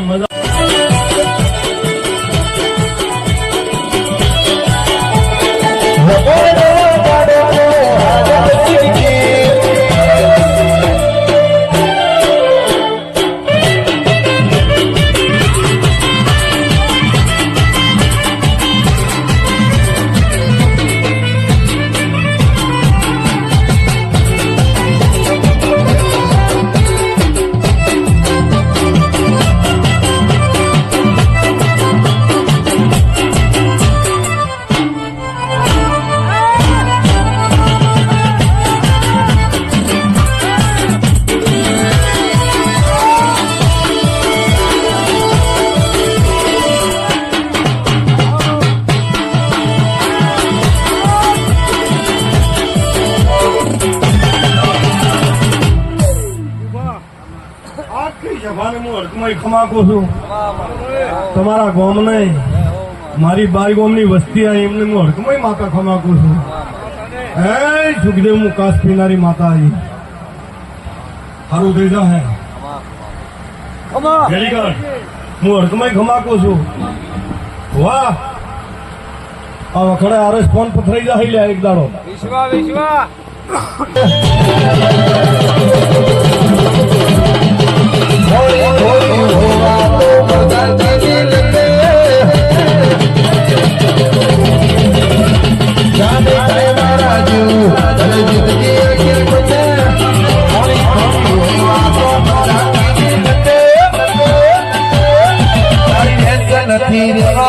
મજા ખમાકું છું તમારા ગામ નહીં મારી બાર ગામની વસ્તી આવી એમને હું હડકમય માતા ખમાકું છું હે સુખદેવ હું કાસ પીનારી માતા આવી સારું થઈ જાય હું હડકમય ખમાકું છું વાહ આ વખડે આરસ ફોન પથરાઈ જાય લે એક દાડો વિશ્વા વિશ્વા નથી